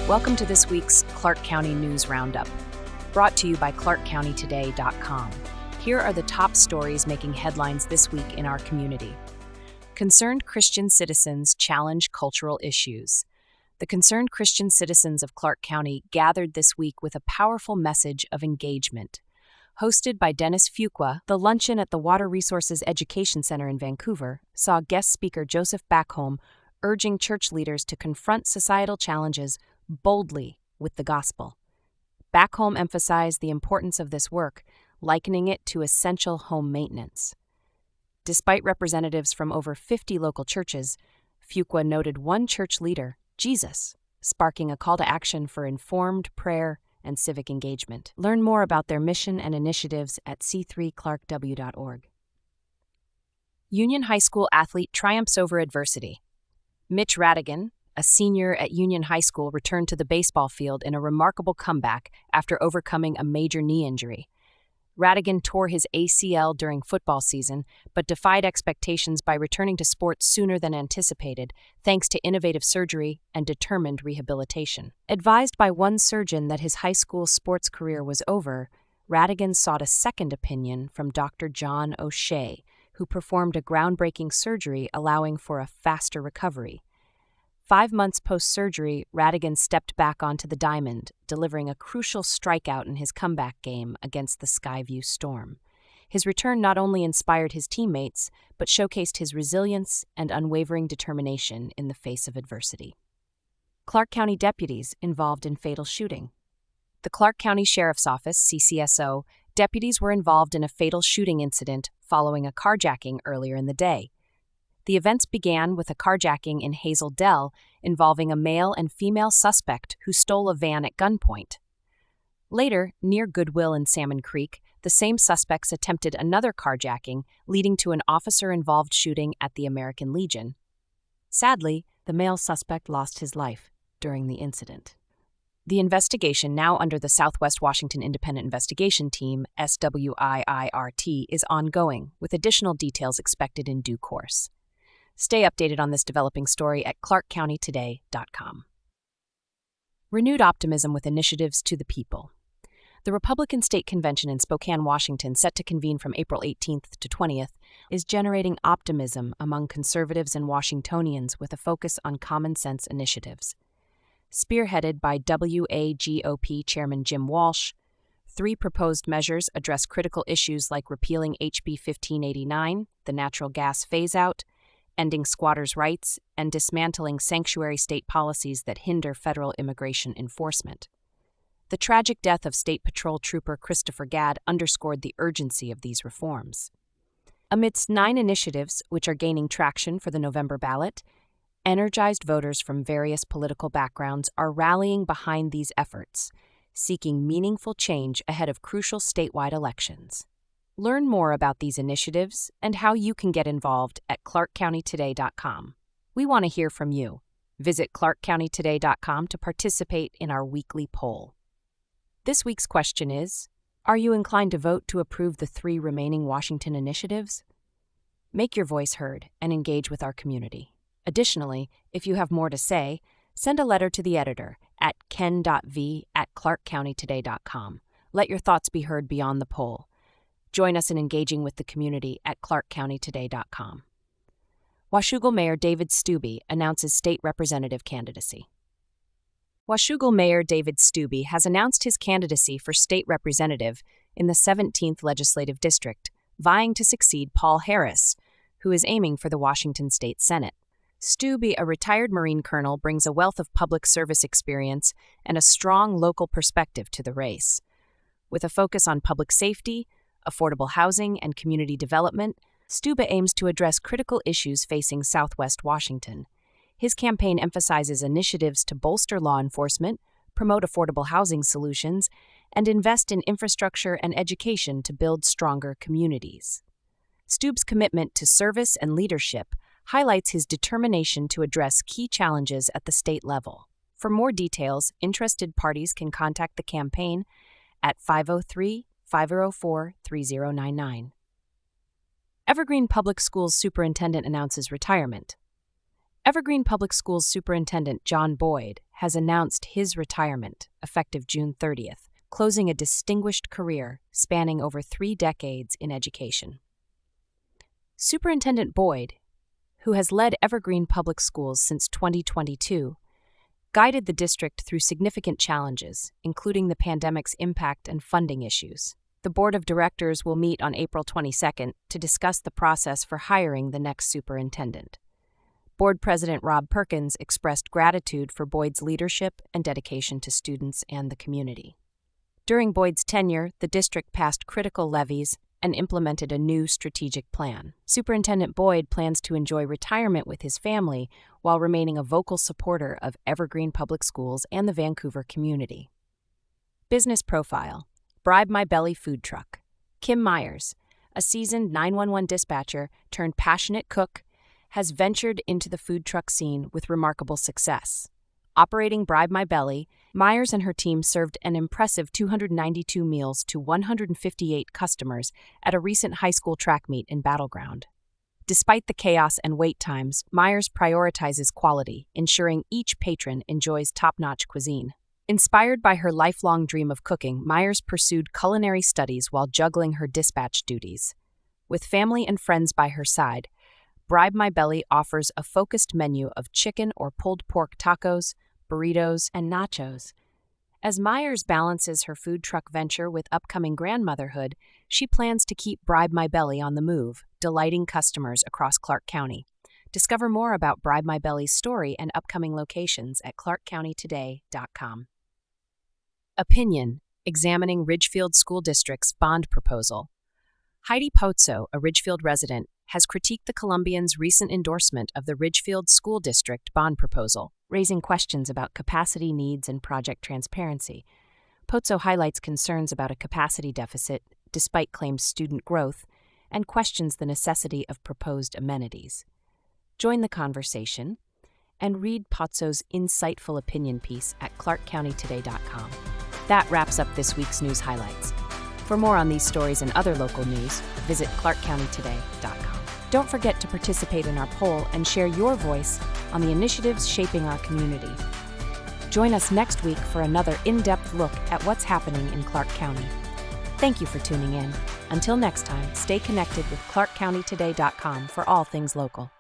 Welcome to this week's Clark County News Roundup, brought to you by ClarkCountyToday.com. Here are the top stories making headlines this week in our community. Concerned Christian citizens challenge cultural issues. The concerned Christian citizens of Clark County gathered this week with a powerful message of engagement. Hosted by Dennis Fuqua, the Luncheon at the Water Resources Education Center in Vancouver saw guest speaker Joseph Backholm urging church leaders to confront societal challenges boldly with the gospel. Backholm emphasized the importance of this work, likening it to essential home maintenance. Despite representatives from over 50 local churches, Fuqua noted one church leader, Jesus, sparking a call to action for informed prayer and civic engagement. Learn more about their mission and initiatives at c3clarkw.org. Union High School athlete triumphs over adversity. Mitch Ratigan, a senior at Union High School, returned to the baseball field in a remarkable comeback after overcoming a major knee injury. Ratigan tore his ACL during football season, but defied expectations by returning to sports sooner than anticipated, thanks to innovative surgery and determined rehabilitation. Advised by one surgeon that his high school sports career was over, Ratigan sought a second opinion from Dr. John O'Shea, who performed a groundbreaking surgery allowing for a faster recovery. 5 months post-surgery, Ratigan stepped back onto the diamond, delivering a crucial strikeout in his comeback game against the Skyview Storm. His return not only inspired his teammates, but showcased his resilience and unwavering determination in the face of adversity. Clark County deputies involved in fatal shooting. The Clark County Sheriff's Office, CCSO, deputies were involved in a fatal shooting incident following a carjacking earlier in the day. The events began with a carjacking in Hazel Dell involving a male and female suspect who stole a van at gunpoint. Later, near Goodwill in Salmon Creek, the same suspects attempted another carjacking, leading to an officer-involved shooting at the American Legion. Sadly, the male suspect lost his life during the incident. The investigation, now under the Southwest Washington Independent Investigation Team, SWIIRT, is ongoing, with additional details expected in due course. Stay updated on this developing story at ClarkCountyToday.com. Renewed optimism with initiatives to the people. The Republican State Convention in Spokane, Washington, set to convene from April 18th to 20th, is generating optimism among conservatives and Washingtonians with a focus on common-sense initiatives. Spearheaded by WAGOP Chairman Jim Walsh, 3 proposed measures address critical issues like repealing HB 1589, the natural gas phase-out, ending squatters' rights, and dismantling sanctuary state policies that hinder federal immigration enforcement. The tragic death of State Patrol Trooper Christopher Gadd underscored the urgency of these reforms. Amidst 9 initiatives which are gaining traction for the November ballot, energized voters from various political backgrounds are rallying behind these efforts, seeking meaningful change ahead of crucial statewide elections. Learn more about these initiatives and how you can get involved at ClarkCountyToday.com. We want to hear from you. Visit ClarkCountyToday.com to participate in our weekly poll. This week's question is, are you inclined to vote to approve the 3 remaining Washington initiatives? Make your voice heard and engage with our community. Additionally, if you have more to say, send a letter to the editor at ken.v@clarkcountytoday.com. Let your thoughts be heard beyond the poll. Join us in engaging with the community at clarkcountytoday.com. Washougal Mayor David Stuebe announces state representative candidacy. Washougal Mayor David Stuebe has announced his candidacy for state representative in the 17th Legislative District, vying to succeed Paul Harris, who is aiming for the Washington State Senate. Stuebe, a retired Marine colonel, brings a wealth of public service experience and a strong local perspective to the race. With a focus on public safety, affordable housing, and community development, Stuebe aims to address critical issues facing Southwest Washington. His campaign emphasizes initiatives to bolster law enforcement, promote affordable housing solutions, and invest in infrastructure and education to build stronger communities. Stube's commitment to service and leadership highlights his determination to address key challenges at the state level. For more details, interested parties can contact the campaign at 503-504-3099. Evergreen Public Schools Superintendent announces retirement. Evergreen Public Schools Superintendent John Boyd has announced his retirement, effective June 30th, closing a distinguished career spanning over 3 decades in education. Superintendent Boyd, who has led Evergreen Public Schools since 2022, guided the district through significant challenges, including the pandemic's impact and funding issues. The board of directors will meet on April 22nd to discuss the process for hiring the next superintendent. Board President Rob Perkins expressed gratitude for Boyd's leadership and dedication to students and the community. During Boyd's tenure, the district passed critical levies and implemented a new strategic plan. Superintendent Boyd plans to enjoy retirement with his family while remaining a vocal supporter of Evergreen Public Schools and the Vancouver community. Business profile: Bribe My Belly food truck. Kim Myers, a seasoned 911 dispatcher turned passionate cook, has ventured into the food truck scene with remarkable success. Operating Bribe My Belly, Myers and her team served an impressive 292 meals to 158 customers at a recent high school track meet in Battleground. Despite the chaos and wait times, Myers prioritizes quality, ensuring each patron enjoys top-notch cuisine. Inspired by her lifelong dream of cooking, Myers pursued culinary studies while juggling her dispatch duties. With family and friends by her side, Bribe My Belly offers a focused menu of chicken or pulled pork tacos, burritos, and nachos. As Myers balances her food truck venture with upcoming grandmotherhood, she plans to keep Bribe My Belly on the move, delighting customers across Clark County. Discover more about Bribe My Belly's story and upcoming locations at clarkcountytoday.com. Opinion: examining Ridgefield School District's bond proposal. Heidi Pozzo, a Ridgefield resident, has critiqued the Columbian's recent endorsement of the Ridgefield School District bond proposal, raising questions about capacity needs and project transparency. Pozzo highlights concerns about a capacity deficit, despite claimed student growth, and questions the necessity of proposed amenities. Join the conversation and read Pozzo's insightful opinion piece at clarkcountytoday.com. That wraps up this week's news highlights. For more on these stories and other local news, visit clarkcountytoday.com. Don't forget to participate in our poll and share your voice on the initiatives shaping our community. Join us next week for another in-depth look at what's happening in Clark County. Thank you for tuning in. Until next time, stay connected with clarkcountytoday.com for all things local.